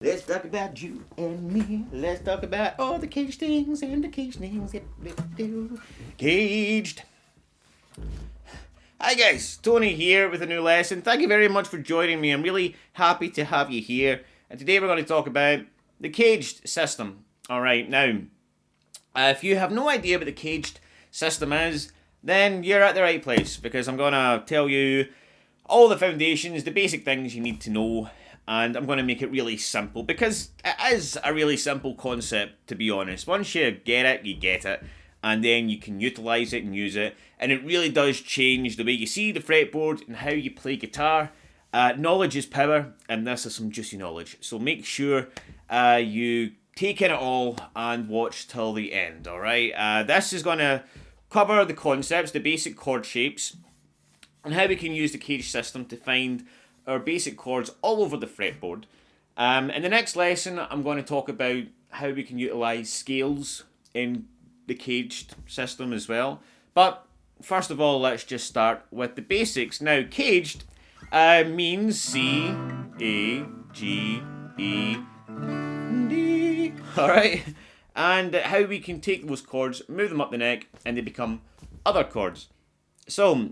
Let's talk about you and me. Let's talk about all the cage things and the cage things. Caged. Hi guys, Tony here with a new lesson. Thank you very much for joining me. I'm really happy to have you here. And today we're going to talk about the caged system. Alright, now, if you have no idea what the caged system is, then you're at the right place, because I'm going to tell you all the foundations, the basic things you need to know. And I'm going to make it really simple, because it is a really simple concept, to be honest. Once you get it, you get it. And then you can utilise it and use it. And it really does change the way you see the fretboard and how you play guitar. Knowledge is power, and this is some juicy knowledge. So make sure you take in it all and watch till the end, alright? This is going to cover the concepts, the basic chord shapes, and how we can use the cage system to find our basic chords all over the fretboard. In the next lesson, I'm going to talk about how we can utilise scales in the caged system as well. But first of all, let's just start with the basics. Now, caged means C, A, G, E, D. Alright? And how we can take those chords, move them up the neck, and they become other chords. So,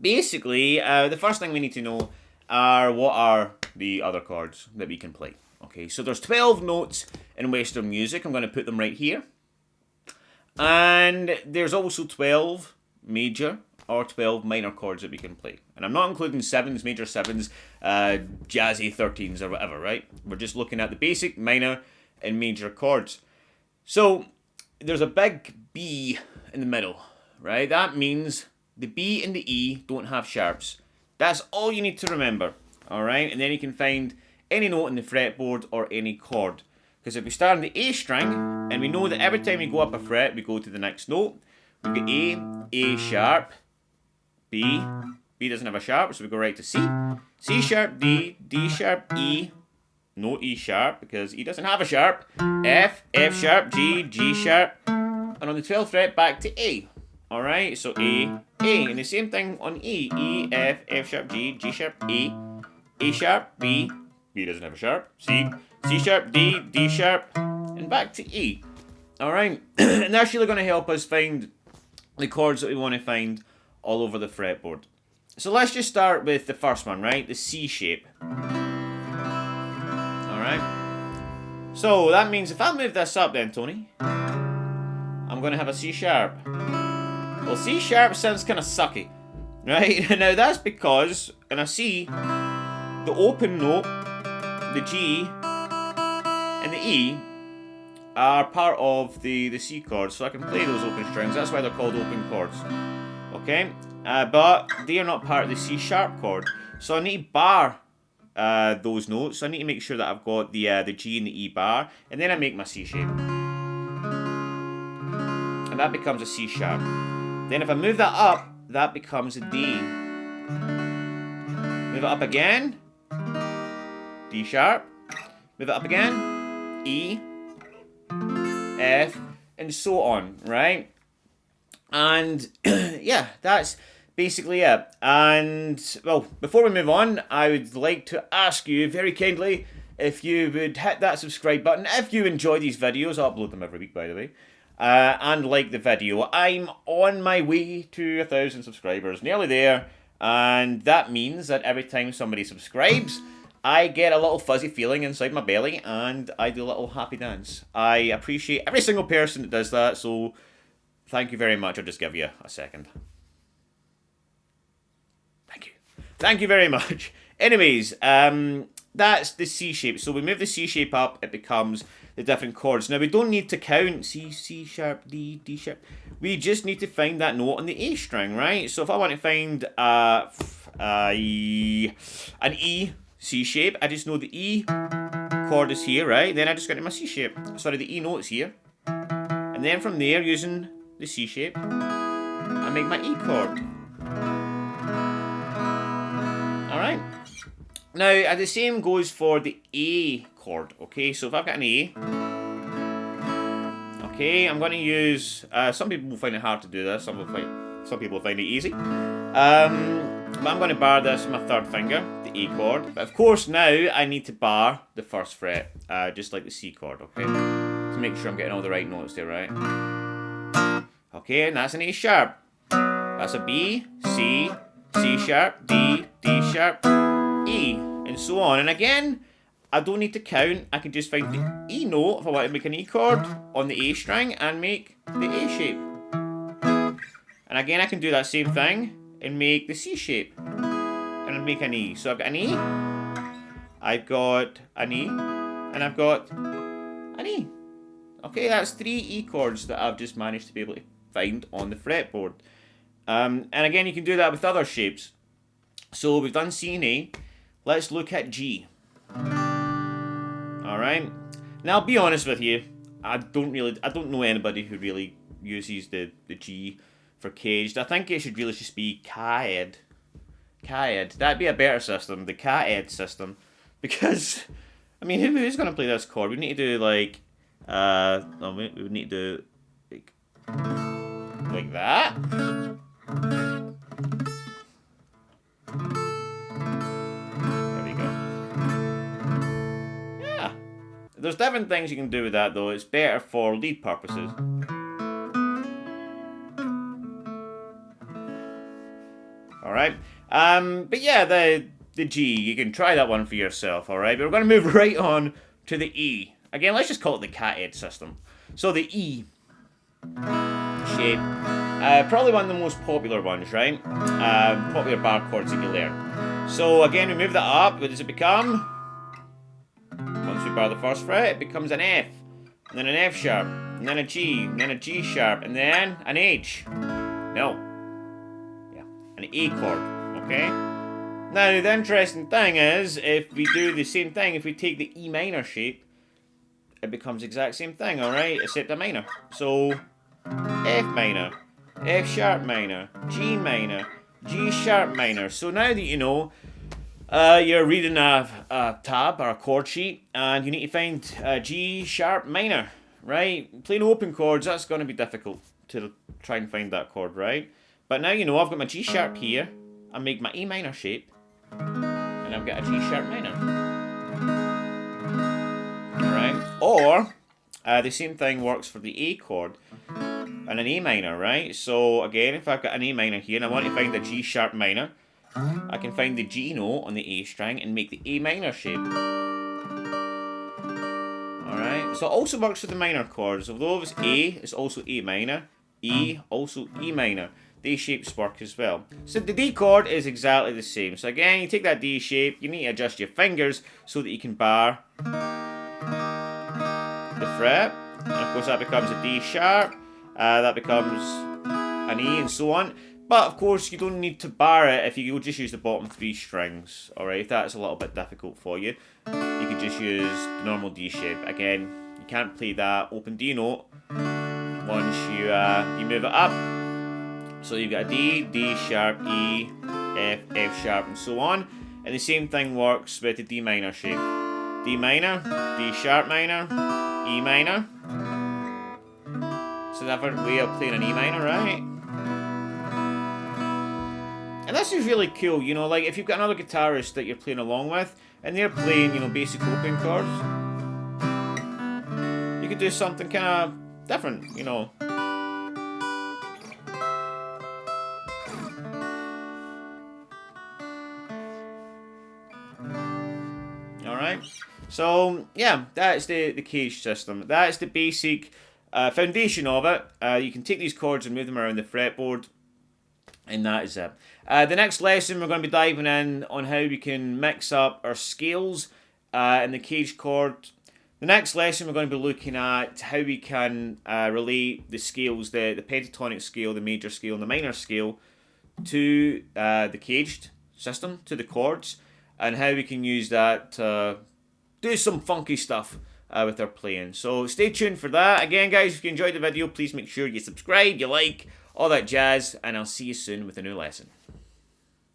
basically, the first thing we need to know are what are the other chords that we can play. Okay, so there's 12 notes in Western music. I'm going to put them right here. And there's also 12 major or 12 minor chords that we can play. And I'm not including sevens, major sevens, jazzy 13s or whatever, right? We're just looking at the basic, minor, and major chords. So there's a big B in the middle, right? That means the B and the E don't have sharps. That's all you need to remember, alright? And then you can find any note in the fretboard or any chord. Because if we start on the A string, and we know that every time we go up a fret, we go to the next note. We've got A sharp, B doesn't have a sharp, so we go right to C. C sharp, D sharp, E, no E sharp, because E doesn't have a sharp. F sharp, G sharp, and on the 12th fret, back to A. Alright, so A, and the same thing on E, F sharp, G sharp, A sharp, B doesn't have a sharp, C sharp, D sharp, and back to E. Alright, and that's really going to help us find the chords that we want to find all over the fretboard. So let's just start with the first one, right, the C shape. Alright, so that means if I move this up then, Tony, I'm going to have a C sharp. Well, C sharp sounds kind of sucky, right? Now that's because in a C, the open note, the G, and the E are part of the C chords, so I can play those open strings. That's why they're called open chords, okay? But they are not part of the C sharp chord, so I need to bar those notes. So I need to make sure that I've got the G and the E bar, and then I make my C shape, and that becomes a C sharp. Then if I move that up, that becomes a D. Move it up again, D sharp. Move it up again, E, F, and so on, right? And yeah, that's basically it. And well, before we move on, I would like to ask you very kindly if you would hit that subscribe button if you enjoy these videos. I upload them every week, by the way. And like the video. I'm on my way to 1,000 subscribers, nearly there, and that means that every time somebody subscribes, I get a little fuzzy feeling inside my belly, and I do a little happy dance. I appreciate every single person that does that, so thank you very much. I'll just give you a second. Thank you very much. Anyways, that's the C shape. So we move the C shape up, it becomes the different chords. Now we don't need to count C sharp, D sharp. We just need to find that note on the A string, right? So if I want to find an E C shape, I just know the E chord is here, right? Then I just get to my C shape. Sorry, the E note's here. And then from there, using the C shape, I make my E chord. Alright. Now, the same goes for the A chord, okay? So if I've got an A, okay, I'm going to use, some people will find it hard to do this, some people find it easy. But I'm going to bar this with my third finger, the A chord. But of course now I need to bar the first fret, just like the C chord, okay? To make sure I'm getting all the right notes there, right? Okay, and that's an A sharp. That's a B, C, C sharp, D, D sharp, E, and so on. And again, I don't need to count. I can just find the E note if I want to make an E chord on the A string and make the A shape. And again, I can do that same thing and make the C shape and make an E. So I've got an E, I've got an E, and I've got an E. Okay, that's 3 E chords that I've just managed to be able to find on the fretboard. And again, you can do that with other shapes. So we've done C and A. Let's look at G. Alright. Now I'll be honest with you, I don't know anybody who really uses the G for CAGED. I think it should really just be CAGED. CAGED. That'd be a better system, the CAGED system. Because, I mean, who's going to play this chord? We need to do like, we would need to do like that. There we go. Yeah. There's different things you can do with that though. It's better for lead purposes. Alright. But yeah, the G, you can try that one for yourself, alright? But we're going to move right on to the E. Again, let's just call it the CAGED system. So the E shape, probably one of the most popular ones, right? Popular bar chords that you learn. So again, we move that up. What does it become? Once we bar the first fret, it becomes an F, and then an F sharp, and then a G, and then a G sharp, and then an H. No. Yeah, an A chord, okay? Now, the interesting thing is, if we do the same thing, if we take the E minor shape, it becomes the exact same thing, alright? Except a minor. So, F minor, F sharp minor, G minor, G sharp minor. So now that you know, you're reading a tab or a chord sheet, and you need to find G sharp minor, right? Playing open chords, that's going to be difficult to try and find that chord, right? But now you know I've got my G sharp here, I make my E minor shape, and I've got a G sharp minor. Alright? Or, the same thing works for the A chord and an A minor, right? So again, if I've got an A minor here and I want to find a G sharp minor, I can find the G note on the A string and make the A minor shape. Alright? So it also works for the minor chords. Although if it's A, it's also A minor. E, also E minor. D shapes work as well. So the D chord is exactly the same. So again, you take that D shape, you need to adjust your fingers so that you can bar the fret. And of course that becomes a D sharp, that becomes an E and so on. But of course you don't need to bar it if you just use the bottom 3 strings. Alright, if that's a little bit difficult for you, you could just use the normal D shape. Again, you can't play that open D note once you move it up. So you've got a D, D sharp, E, F, F sharp, and so on. And the same thing works with the D minor shape. D minor, D sharp minor, E minor. It's a different way of playing an E minor, right? And this is really cool, you know, like if you've got another guitarist that you're playing along with, and they're playing, you know, basic open chords, you could do something kind of different, you know. Alright, so yeah, that's the CAGED system. That's the basic foundation of it. You can take these chords and move them around the fretboard, and that is it. The next lesson we're going to be diving in on how we can mix up our scales in the CAGED chord. The next lesson we're going to be looking at how we can relate the scales, the pentatonic scale, the major scale, and the minor scale to the CAGED system, to the chords, and how we can use that to do some funky stuff with our playing. So stay tuned for that. Again, guys, if you enjoyed the video, please make sure you subscribe, you like, all that jazz, and I'll see you soon with a new lesson.